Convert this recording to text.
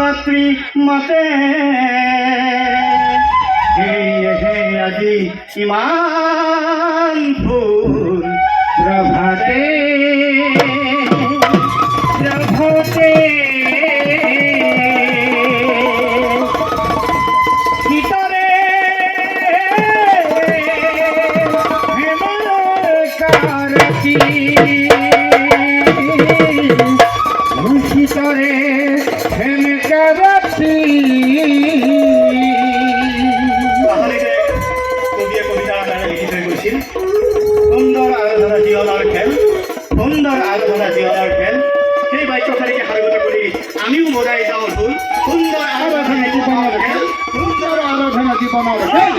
রাত্রি মাতে আজি ইমান ফুল প্রভাতে প্রভাতে ভিতরে হেমকারতি ভিতরে হেমকারতি সুন্দর আরাধনা জীবনের খেল সুন্দর আরাধনা জীবনের খেল সেই বাক্যখানিকে হারগত করি আমিও মজাই যাও ভুল সুন্দর আরাধনা জীবনের খেল সুন্দর আরাধনা জীবনের খেল